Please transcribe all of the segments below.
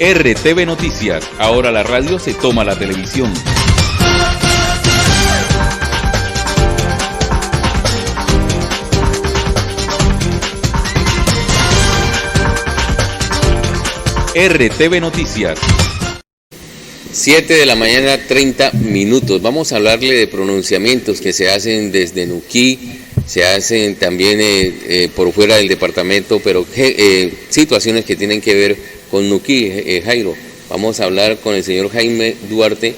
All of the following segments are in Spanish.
RTV Noticias, ahora la radio se toma la televisión. RTV Noticias. 7 de la mañana, 30 minutos. Vamos a hablarle de pronunciamientos que se hacen desde Nuquí, se hacen también por fuera del departamento, pero situaciones que tienen que ver con Nuquí, Jairo. Vamos a hablar con el señor Jaime Duarte,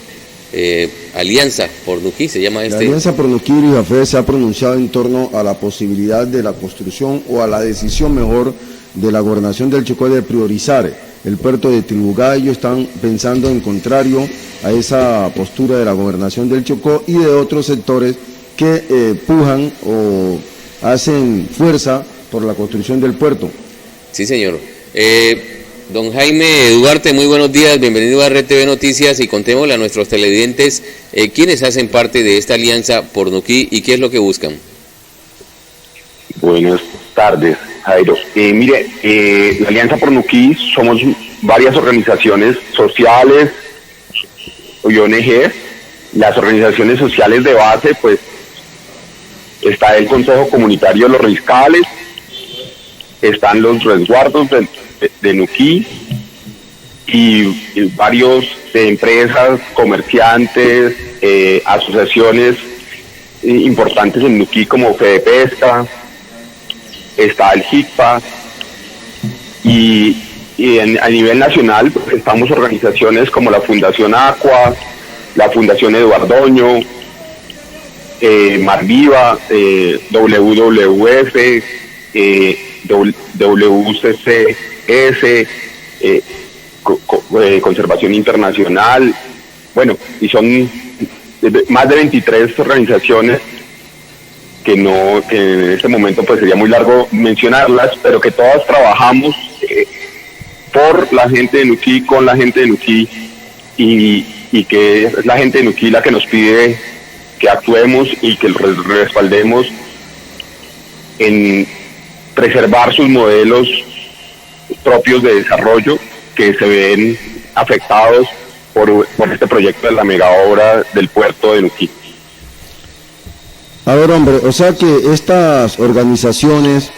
Alianza por Nuquí, se llama este. La Alianza por Nuquí y Café se ha pronunciado en torno a la posibilidad de la construcción o a la decisión mejor de la Gobernación del Chocó de priorizar el puerto de Tribugá. Ellos están pensando en contrario a esa postura de la Gobernación del Chocó y de otros sectores que pujan o hacen fuerza por la construcción del puerto. Sí, señor. Don Jaime Duarte, muy buenos días, bienvenido a RTV Noticias y contémosle a nuestros televidentes quiénes hacen parte de esta alianza por Nuquí y qué es lo que buscan. Buenas tardes, Jairo. Mire, la Alianza por Nuquí somos varias organizaciones sociales y ONG. Las organizaciones sociales de base, pues, está el Consejo Comunitario de los Riscales, están los resguardos de Nuquí y varios de empresas, comerciantes, asociaciones importantes en Nuquí como Fedepesca, está el JICPA y a nivel nacional pues, estamos organizaciones como la Fundación Aqua, la Fundación Eduardoño, Mar Viva, WWF, WCCS, Conservación Internacional, bueno, y son más de 23 organizaciones que en este momento pues sería muy largo mencionarlas, pero que todas trabajamos por la gente de Nuquí, con la gente de Nuquí, y que es la gente de Nuquí la que nos pide que actuemos y que respaldemos en preservar sus modelos propios de desarrollo que se ven afectados por este proyecto de la mega obra del puerto de Nuquí. A ver, hombre, o sea que estas organizaciones,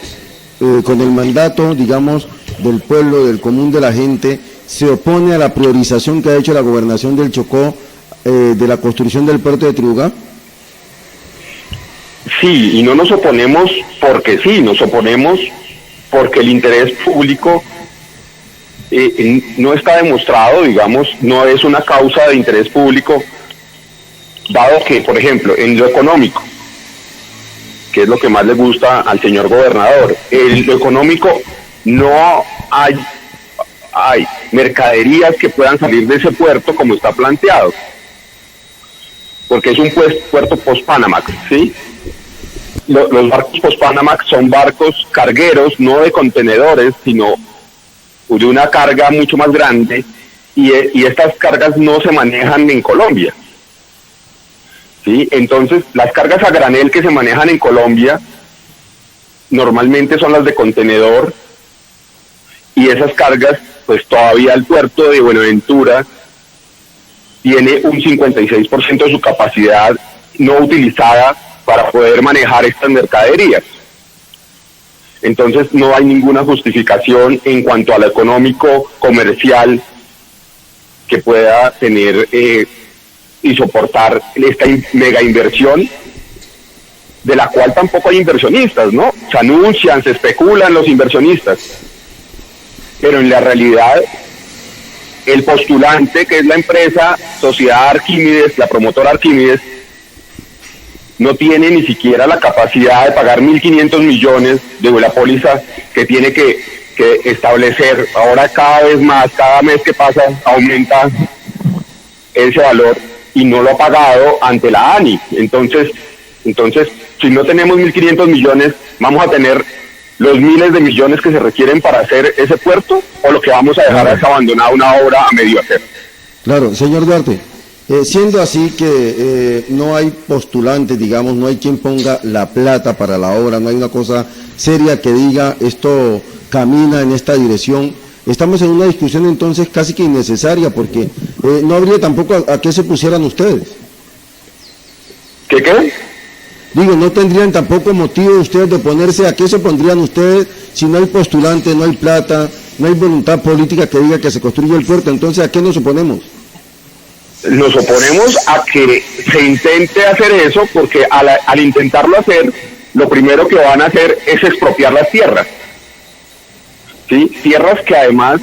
con el mandato, digamos, del pueblo, del común de la gente, se opone a la priorización que ha hecho la Gobernación del Chocó de la construcción del puerto de Tribugá. Sí, y no nos oponemos porque sí, nos oponemos porque el interés público no está demostrado, digamos, no es una causa de interés público, dado que, por ejemplo, en lo económico, que es lo que más le gusta al señor gobernador, en lo económico no hay mercaderías que puedan salir de ese puerto como está planteado, porque es un puerto post-Panamax, ¿sí? Los barcos post-Panamax son barcos cargueros, no de contenedores, sino de una carga mucho más grande, y estas cargas no se manejan en Colombia, ¿sí? Entonces, las cargas a granel que se manejan en Colombia normalmente son las de contenedor, y esas cargas, pues todavía el puerto de Buenaventura tiene un 56% de su capacidad no utilizada para poder manejar estas mercaderías. Entonces no hay ninguna justificación en cuanto a lo económico, comercial, que pueda tener y soportar esta mega inversión, de la cual tampoco hay inversionistas, ¿no? Se anuncian, se especulan los inversionistas, pero en la realidad el postulante, que es la empresa Sociedad Arquímedes, la promotora Arquímedes, no tiene ni siquiera la capacidad de pagar 1.500 millones de la póliza que tiene que establecer. Ahora cada vez más, cada mes que pasa, aumenta ese valor y no lo ha pagado ante la ANI. Entonces, si no tenemos 1.500 millones, ¿vamos a tener los miles de millones que se requieren para hacer ese puerto? ¿O lo que vamos a dejar es abandonar una obra a medio hacer? Claro, señor Duarte. Siendo así que no hay postulantes, digamos, no hay quien ponga la plata para la obra, no hay una cosa seria que diga esto camina en esta dirección, estamos en una discusión entonces casi que innecesaria, porque no habría tampoco a qué se pusieran ustedes. ¿Qué? Digo, no tendrían tampoco motivo ustedes de oponerse. ¿A qué se pondrían ustedes si no hay postulante, no hay plata, no hay voluntad política que diga que se construya el puerto? Entonces, ¿a qué nos oponemos? Nos oponemos a que se intente hacer eso, porque al intentarlo hacer, lo primero que van a hacer es expropiar las tierras. ¿Sí? Tierras que además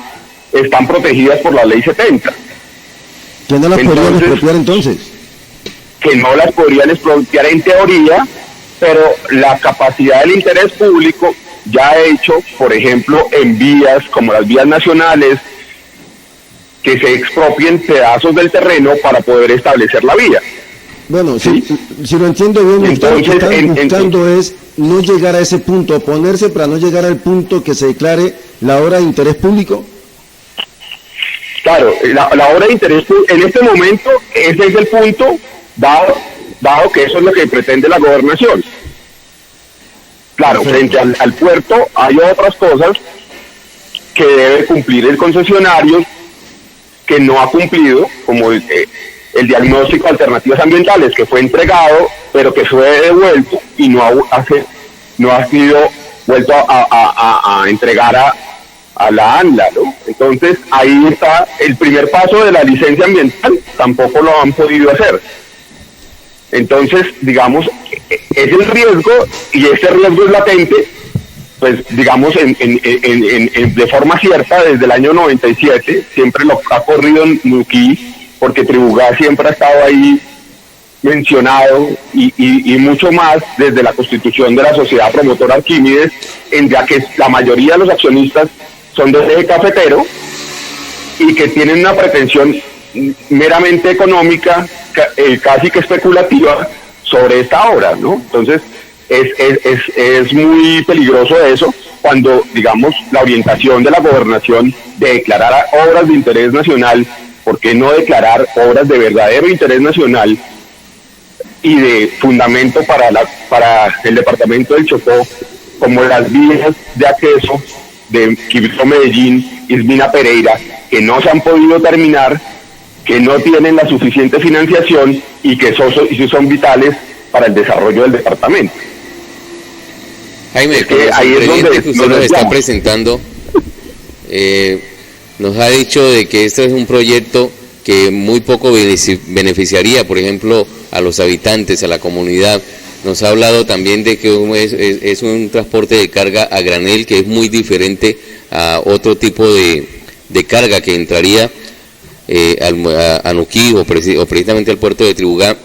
están protegidas por la ley 70. ¿Que no las podrían expropiar entonces? Que no las podrían expropiar en teoría, pero la capacidad del interés público ya ha hecho, por ejemplo, en vías como las vías nacionales, que se expropien pedazos del terreno para poder establecer la vía. Bueno, ¿sí? si lo entiendo bien, entonces, lo que están buscando es no llegar a ese punto, oponerse para no llegar al punto que se declare la obra de interés público. Claro, la obra de interés público, en este momento, ese es el punto, dado que eso es lo que pretende la gobernación. Claro, frente al puerto hay otras cosas que debe cumplir el concesionario, que no ha cumplido, como el diagnóstico de alternativas ambientales, que fue entregado, pero que fue devuelto y no ha sido vuelto a entregar a la ANLA, ¿no? Entonces, ahí está el primer paso de la licencia ambiental, tampoco lo han podido hacer. Entonces, digamos, es el riesgo, y ese riesgo es latente, pues digamos de forma cierta desde el año 97, siempre lo ha corrido en Nuquí, porque Tribugá siempre ha estado ahí mencionado, y mucho más desde la constitución de la Sociedad Promotora Arquímedes, en ya que la mayoría de los accionistas son del eje cafetero y que tienen una pretensión meramente económica, casi que especulativa, sobre esta obra, ¿no? Entonces, es muy peligroso eso, cuando, digamos, la orientación de la gobernación de declarar obras de interés nacional, ¿por qué no declarar obras de verdadero interés nacional y de fundamento para el departamento del Chocó, como las vías de acceso de Quibdó-Medellín, Ismina-Pereira, que no se han podido terminar, que no tienen la suficiente financiación y que son vitales para el desarrollo del departamento? Jaime, con ahí es donde que usted nos está presentando, nos ha dicho de que este es un proyecto que muy poco beneficiaría, por ejemplo, a los habitantes, a la comunidad. Nos ha hablado también de que es un transporte de carga a granel, que es muy diferente a otro tipo de carga que entraría a Nuquí o precisamente al puerto de Tribugá.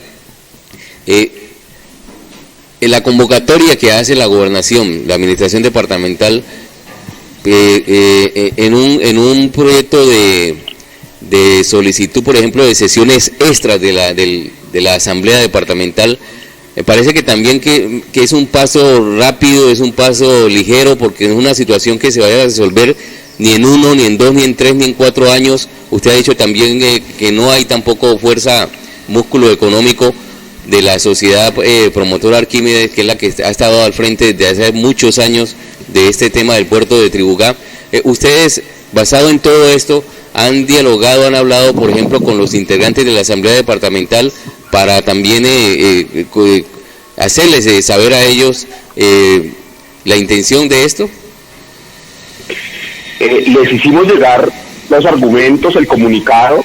En la convocatoria que hace la gobernación, la administración departamental, en un proyecto de solicitud, por ejemplo, de sesiones extras de la asamblea departamental, me parece que también que es un paso rápido, es un paso ligero, porque es una situación que se vaya a resolver ni en 1, ni en 2, ni en 3, ni en 4 años. Usted ha dicho también que no hay tampoco fuerza, músculo económico de la Sociedad Promotora Arquímedes, que es la que ha estado al frente desde hace muchos años de este tema del puerto de Tribugá. Ustedes, basado en todo esto, han dialogado, han hablado, por ejemplo, con los integrantes de la Asamblea Departamental para también hacerles saber a ellos la intención de esto. Les hicimos llegar los argumentos, el comunicado.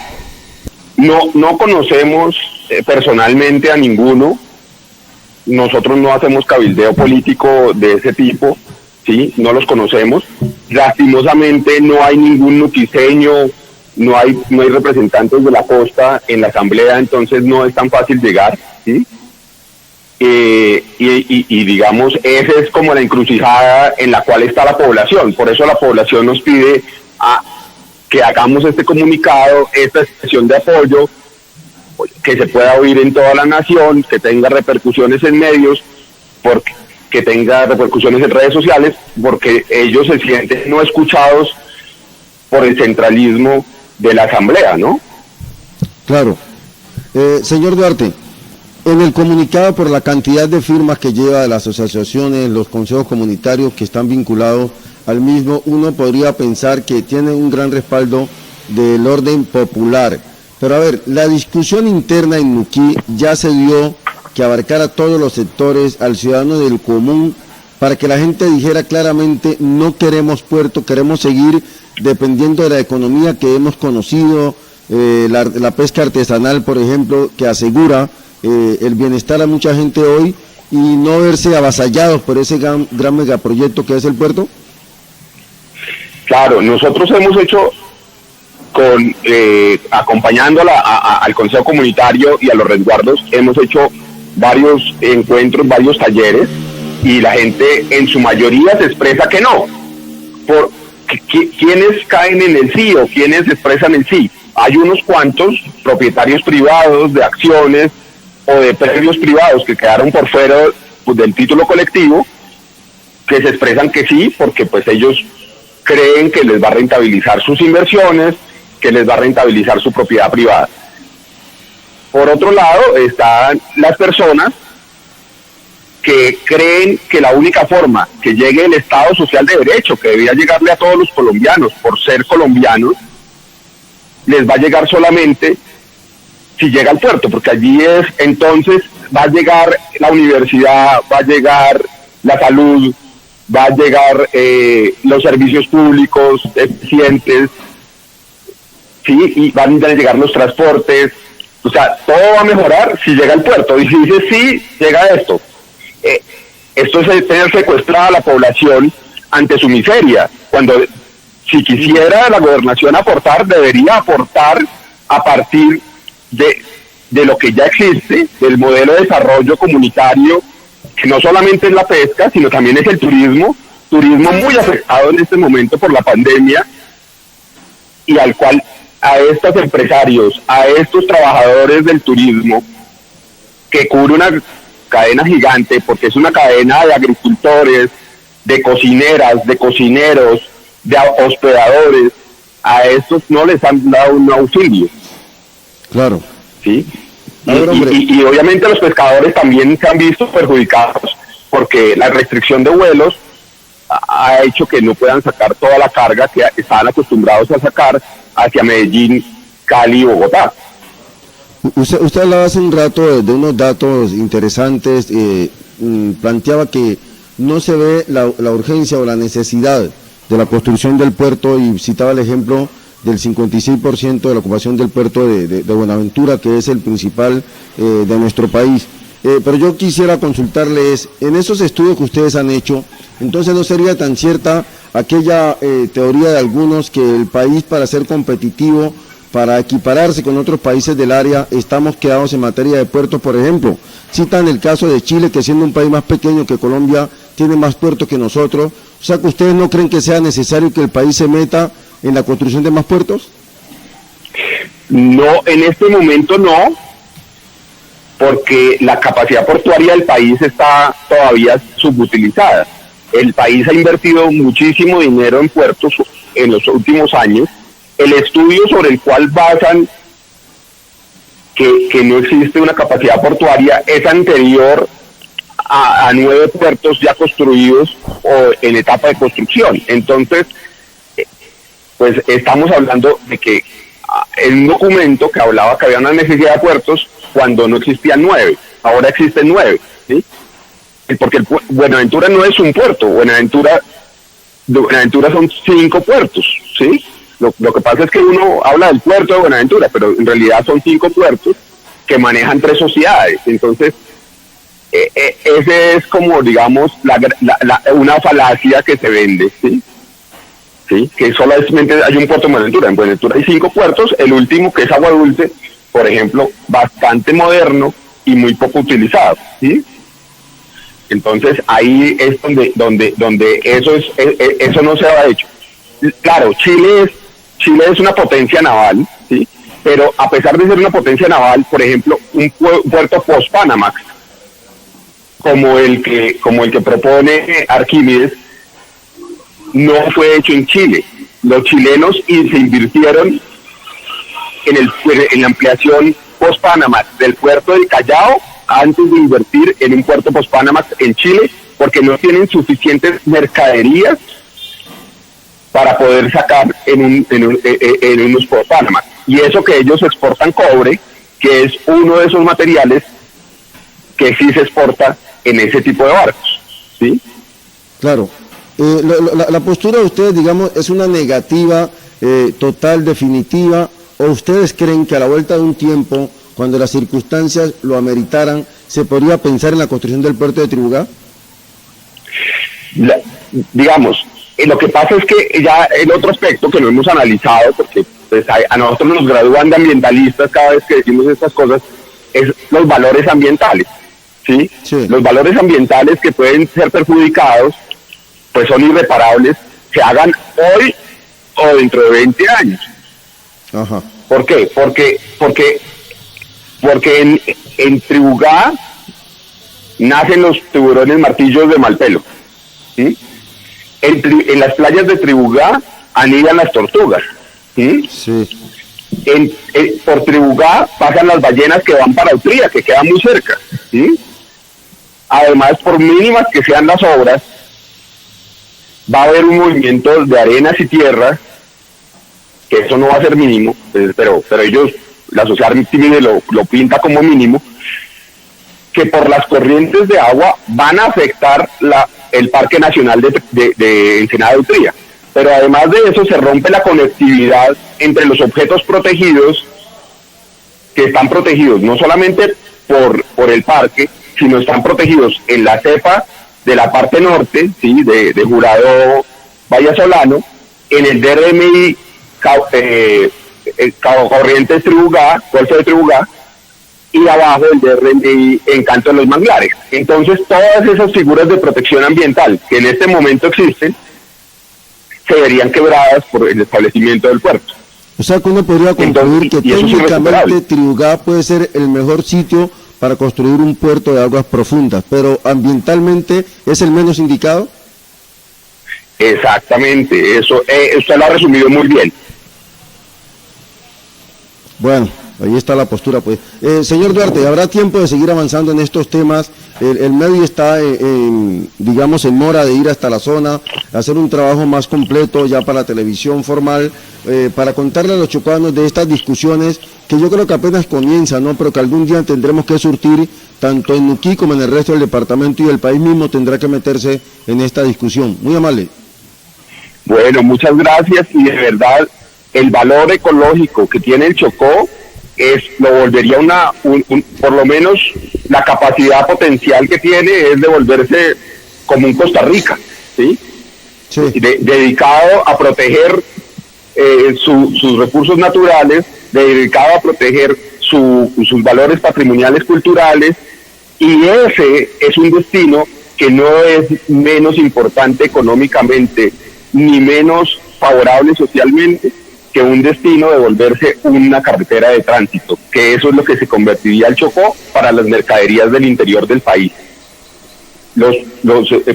No conocemos personalmente a ninguno. Nosotros no hacemos cabildeo político de ese tipo, ¿sí? No los conocemos. Lastimosamente no hay ningún nuquiseño, no hay representantes de la costa en la asamblea, entonces no es tan fácil llegar, ¿sí? Y digamos, esa es como la encrucijada en la cual está la población. Por eso la población nos pide que hagamos este comunicado, esta expresión de apoyo, que se pueda oír en toda la nación, que tenga repercusiones en medios, que tenga repercusiones en redes sociales, porque ellos se sienten no escuchados por el centralismo de la asamblea, ¿no? Claro. Señor Duarte, en el comunicado, por la cantidad de firmas que lleva de las asociaciones, los consejos comunitarios que están vinculados al mismo, uno podría pensar que tiene un gran respaldo del orden popular. Pero a ver, la discusión interna en Nuquí ya se dio que abarcara todos los sectores, al ciudadano del común, para que la gente dijera claramente: no queremos puerto, queremos seguir dependiendo de la economía que hemos conocido, la pesca artesanal, por ejemplo, que asegura el bienestar a mucha gente hoy, y no verse avasallados por ese gran megaproyecto que es el puerto? Claro, nosotros hemos hecho, acompañando al Consejo Comunitario y a los resguardos, hemos hecho varios encuentros, varios talleres, y la gente en su mayoría se expresa que no. ¿Quiénes caen en el sí o quiénes expresan el sí? Hay unos cuantos propietarios privados de acciones o de predios privados que quedaron por fuera, pues, del título colectivo, que se expresan que sí, porque pues ellos creen que les va a rentabilizar sus inversiones, que les va a rentabilizar su propiedad privada. Por otro lado, están las personas que creen que la única forma que llegue el Estado Social de Derecho, que debía llegarle a todos los colombianos por ser colombianos, les va a llegar solamente si llega al puerto, porque allí entonces va a llegar la universidad, va a llegar la salud, va a llegar los servicios públicos eficientes, sí, y van a llegar los transportes. O sea, todo va a mejorar si llega al puerto. Y si dice sí, llega esto. Esto es tener secuestrada a la población ante su miseria, cuando si quisiera la gobernación aportar, debería aportar a partir de lo que ya existe, del modelo de desarrollo comunitario, que no solamente es la pesca, sino también es el turismo muy afectado en este momento por la pandemia, y al cual a estos empresarios, a estos trabajadores del turismo, que cubre una cadena gigante, porque es una cadena de agricultores, de cocineras, de cocineros, de hospedadores, a estos no les han dado un auxilio. Claro. ¿Sí? Y obviamente los pescadores también se han visto perjudicados, porque la restricción de vuelos ha hecho que no puedan sacar toda la carga que estaban acostumbrados a sacar hacia Medellín, Cali y Bogotá. Usted hablaba hace un rato de unos datos interesantes, planteaba que no se ve la urgencia o la necesidad de la construcción del puerto, y citaba el ejemplo del 56% de la ocupación del puerto de Buenaventura, que es el principal de nuestro país. Pero yo quisiera consultarles, en esos estudios que ustedes han hecho, entonces no sería tan cierta aquella teoría de algunos que el país, para ser competitivo, para equipararse con otros países del área, estamos quedados en materia de puertos. Por ejemplo, citan el caso de Chile, que siendo un país más pequeño que Colombia, tiene más puertos que nosotros. O sea, que ustedes no creen que sea necesario que el país se meta en la construcción de más puertos. No, en este momento no, porque la capacidad portuaria del país está todavía subutilizada. El país ha invertido muchísimo dinero en puertos en los últimos años. El estudio sobre el cual basan que no existe una capacidad portuaria es anterior a 9 puertos ya construidos o en etapa de construcción. Entonces, pues estamos hablando de que en un documento que hablaba que había una necesidad de puertos cuando no existían 9, ahora existen 9, ¿sí? Porque Buenaventura no es un puerto, Buenaventura son 5 puertos, ¿sí? Lo que pasa es que uno habla del puerto de Buenaventura, pero en realidad son 5 puertos que manejan 3 sociedades. Entonces, ese es como, digamos, una falacia que se vende, ¿sí? ¿Sí? Que solamente hay un puerto en Buenaventura. En Buenaventura hay 5 puertos, el último, que es Agua Dulce, por ejemplo, bastante moderno y muy poco utilizado, ¿sí? Entonces ahí es donde eso no se ha hecho. Claro, Chile es una potencia naval, ¿sí? Pero a pesar de ser una potencia naval, por ejemplo, un puerto post-Panamax, como el que propone Arquímedes, no fue hecho en Chile. Los chilenos se invirtieron en la ampliación post-Panamax del puerto del Callao antes de invertir en un puerto post-Panamax en Chile, porque no tienen suficientes mercaderías para poder sacar en unos por Panamá. Y eso que ellos exportan cobre, que es uno de esos materiales que sí se exporta en ese tipo de barcos, ¿sí? Claro. La postura de ustedes, digamos, es una negativa total, definitiva, o ustedes creen que a la vuelta de un tiempo, cuando las circunstancias lo ameritaran, se podría pensar en la construcción del puerto de Tribugá? Digamos, lo que pasa es que ya el otro aspecto que no hemos analizado, porque pues, a nosotros nos gradúan de ambientalistas cada vez que decimos estas cosas, es los valores ambientales, ¿sí? Sí. Los valores ambientales que pueden ser perjudicados, pues son irreparables, se hagan hoy o dentro de 20 años. Ajá. ¿Por qué? Porque en Tribugá nacen los tiburones martillos de Malpelo, ¿sí? En las playas de Tribugá anidan las tortugas, ¿sí? Sí. Por Tribugá pasan las ballenas que van para Utría, que queda muy cerca, ¿sí? Además, por mínimas que sean las obras, va a haber un movimiento de arenas y tierras, que eso no va a ser mínimo, pero ellos, la sociedad civil lo pinta como mínimo, que por las corrientes de agua van a afectar el Parque Nacional de Ensenada de Utría. Pero además de eso se rompe la conectividad entre los objetos protegidos, que están protegidos no solamente por el parque, sino están protegidos en la cepa de la parte norte, ¿sí? de Jurado Vallasolano, en el DRMI Corrientes Tribugá, Golfo de Tribugá, y abajo el DRMI Encanto de los Manglares. Entonces todas esas figuras de protección ambiental que en este momento existen, se verían quebradas por el establecimiento del puerto. O sea que uno podría concluir que técnicamente Tribugá puede ser el mejor sitio para construir un puerto de aguas profundas, pero ambientalmente es el menos indicado. Exactamente, eso usted lo ha resumido muy bien. Bueno, ahí está la postura, pues. Señor Duarte, ¿habrá tiempo de seguir avanzando en estos temas? El medio está, digamos, en mora de ir hasta la zona, hacer un trabajo más completo ya para la televisión formal, para contarle a los chocuanos de estas discusiones que yo creo que apenas comienzan, ¿no? Pero que algún día tendremos que surtir, tanto en Nuquí como en el resto del departamento, y el país mismo tendrá que meterse en esta discusión. Muy amable. Bueno, muchas gracias, y de verdad, el valor ecológico que tiene el Chocó lo volvería por lo menos la capacidad potencial que tiene es de volverse como un Costa Rica, ¿sí? Sí. Dedicado a proteger sus recursos naturales, dedicado a proteger sus valores patrimoniales culturales, y ese es un destino que no es menos importante económicamente ni menos favorable socialmente que un destino de volverse una carretera de tránsito, que eso es lo que se convertiría el Chocó para las mercaderías del interior del país. Los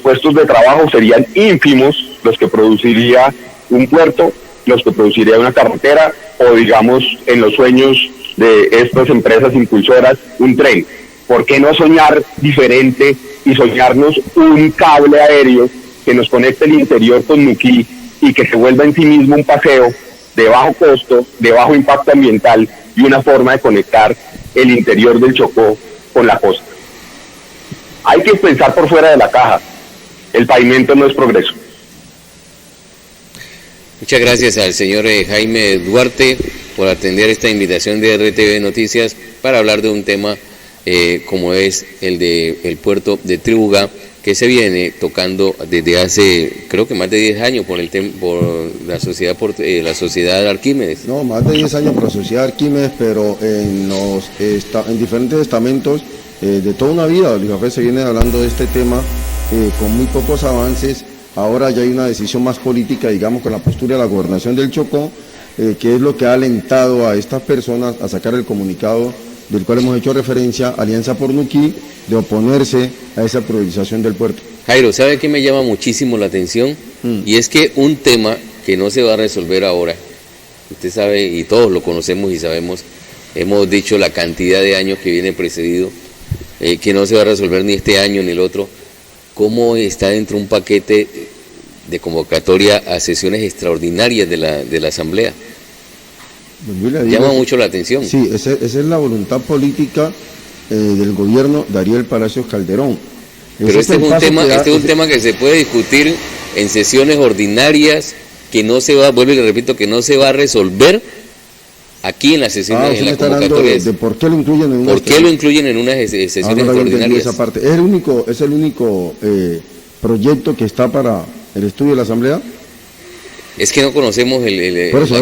puestos de trabajo serían ínfimos los que produciría un puerto, los que produciría una carretera, o digamos en los sueños de estas empresas impulsoras, un tren. ¿Por qué no soñar diferente y soñarnos un cable aéreo que nos conecte el interior con Nuquí y que se vuelva en sí mismo un paseo de bajo costo, de bajo impacto ambiental y una forma de conectar el interior del Chocó con la costa? Hay que pensar por fuera de la caja. El pavimento no es progreso. Muchas gracias al señor Jaime Duarte por atender esta invitación de RTV Noticias para hablar de un tema como es el del puerto de Tribugá, que se viene tocando desde hace, creo que más de 10 años por la sociedad Arquímedes. No, más de 10 años por la sociedad Arquímedes, pero en diferentes estamentos de toda una vida. El café se viene hablando de este tema con muy pocos avances. Ahora ya hay una decisión más política, digamos, con la postura de la gobernación del Chocó, que es lo que ha alentado a estas personas a sacar el comunicado del cual hemos hecho referencia, Alianza por Nuquí, de oponerse a esa priorización del puerto. Jairo, ¿sabe qué me llama muchísimo la atención? Y es que un tema que no se va a resolver ahora, usted sabe, y todos lo conocemos y sabemos, hemos dicho la cantidad de años que viene precedido, que no se va a resolver ni este año ni el otro, cómo está dentro de un paquete de convocatoria a sesiones extraordinarias de la Asamblea. Llama mucho la atención. Sí, esa es la voluntad política del gobierno de Ariel Palacios Calderón. Pero este es un tema que se puede discutir en sesiones ordinarias, que no se va, vuelvo y le repito, que no se va a resolver aquí en las sesiones, en la convocatoria. De por qué lo incluyen en unas sesiones extraordinarias. Esa parte. ¿Es el único proyecto que está para el estudio de la Asamblea? Es que no conocemos por eso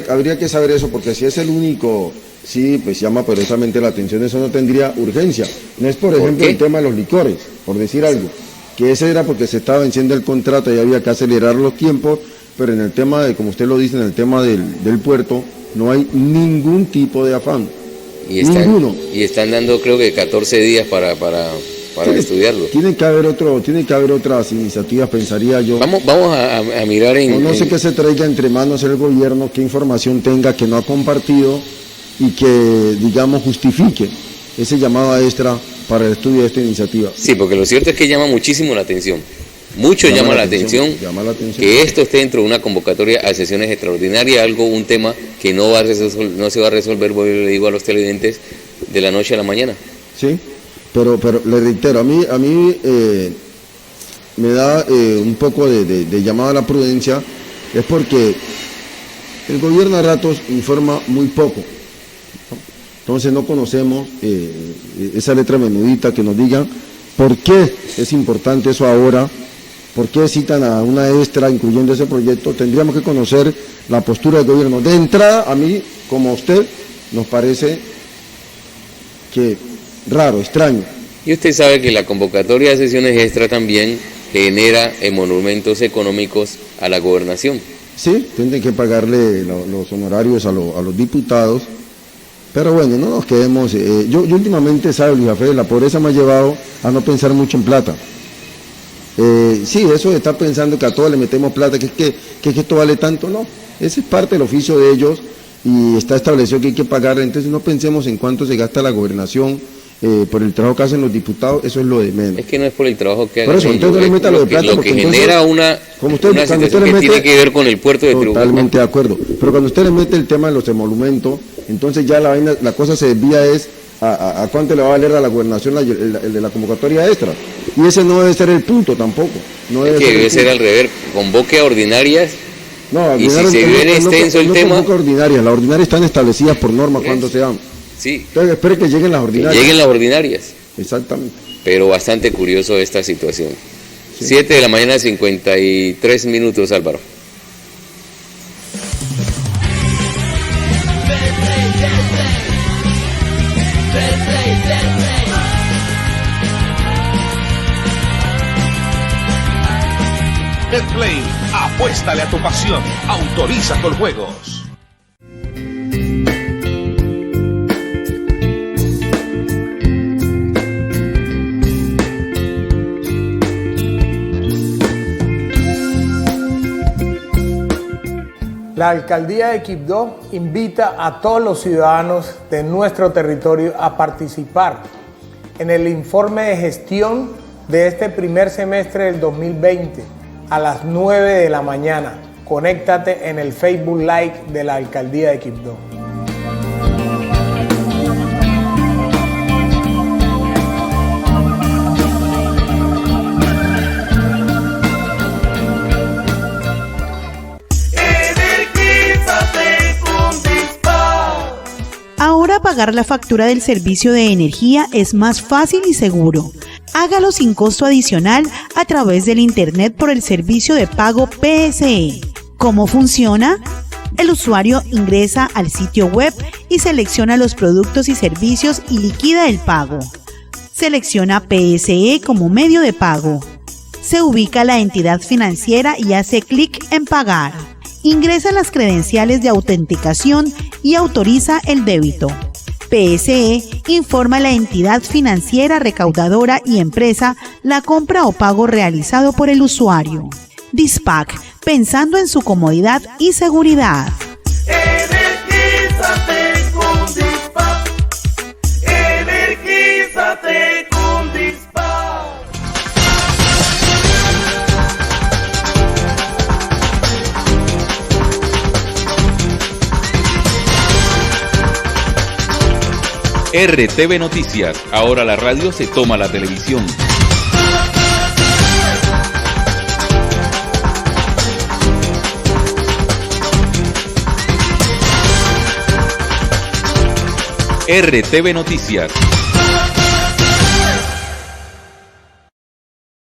habría que saber eso, porque si es el único, sí, pues llama poderosamente la atención. Eso no tendría urgencia. No es, por ejemplo, el tema de los licores, por decir algo, que ese era porque se estaba venciendo el contrato y había que acelerar los tiempos, pero en el tema de, como usted lo dice, en el tema del puerto, no hay ningún tipo de afán. Ninguno. Y están dando, creo que 14 días para estudiarlo. Tiene que haber otras iniciativas, pensaría yo. Vamos a mirar no sé qué se traiga entre manos el gobierno, qué información tenga que no ha compartido y que, digamos, justifique ese llamado extra para el estudio de esta iniciativa. Sí, porque lo cierto es que llama muchísimo la atención. Llama la atención que esto esté dentro de una convocatoria a sesiones extraordinarias, un tema que no se va a resolver, le digo a los televidentes, de la noche a la mañana. Sí, pero le reitero, a mí me da un poco de llamada a la prudencia, es porque el gobierno a ratos informa muy poco. Entonces no conocemos esa letra menudita que nos digan por qué es importante eso ahora, por qué citan a una extra incluyendo ese proyecto. Tendríamos que conocer la postura del gobierno. De entrada, a mí, como a usted, nos parece que raro, extraño. Y usted sabe que la convocatoria de sesiones extra también genera monumentos económicos a la gobernación. Sí, tienen que pagarle los honorarios a los diputados. Pero bueno, no nos quedemos. Yo últimamente, ¿sabe, Luis Rafael? La pobreza me ha llevado a no pensar mucho en plata. Sí, eso de estar pensando que a todos le metemos plata, que esto vale tanto, no. Ese es parte del oficio de ellos y está establecido que hay que pagar. Entonces no pensemos en cuánto se gasta la gobernación por el trabajo que hacen los diputados, eso es lo de menos. Es que no es por el trabajo que hagan. Por eso, entonces no le meta lo de plata. Lo que genera una situación que tiene que ver con el puerto de Trujillo. Totalmente de acuerdo. Pero cuando usted le mete el tema de los emolumentos, entonces ya la cosa se desvía a cuánto le va a valer a la gobernación el de la convocatoria extra. Y ese no debe ser el punto tampoco. Debe ser al revés, convoque a ordinarias. No, y si se viene extenso el tema. Las ordinarias están establecidas por norma cuando sean. Sí. Entonces espere que lleguen las ordinarias. Que lleguen las ordinarias. Exactamente. Pero bastante curioso esta situación. Sí. 7 de la mañana, 53 minutos, Álvaro. Betplay, apuéstale a tu pasión, autoriza con juegos. La Alcaldía de Quibdó invita a todos los ciudadanos de nuestro territorio a participar en el informe de gestión de este primer semestre del 2020 a las 9 de la mañana. Conéctate en el Facebook Live de la Alcaldía de Quibdó. Ahora pagar la factura del servicio de energía es más fácil y seguro. Hágalo sin costo adicional a través del Internet por el servicio de pago PSE. ¿Cómo funciona? El usuario ingresa al sitio web y selecciona los productos y servicios y liquida el pago. Selecciona PSE como medio de pago. Se ubica la entidad financiera y hace clic en pagar. Ingresa las credenciales de autenticación y autoriza el débito. PSE informa a la entidad financiera, recaudadora y empresa la compra o pago realizado por el usuario. Dispac, pensando en su comodidad y seguridad. Energízate con Dispac. Energízate con Dispac. RTV Noticias, ahora la radio se toma la televisión. RTV Noticias.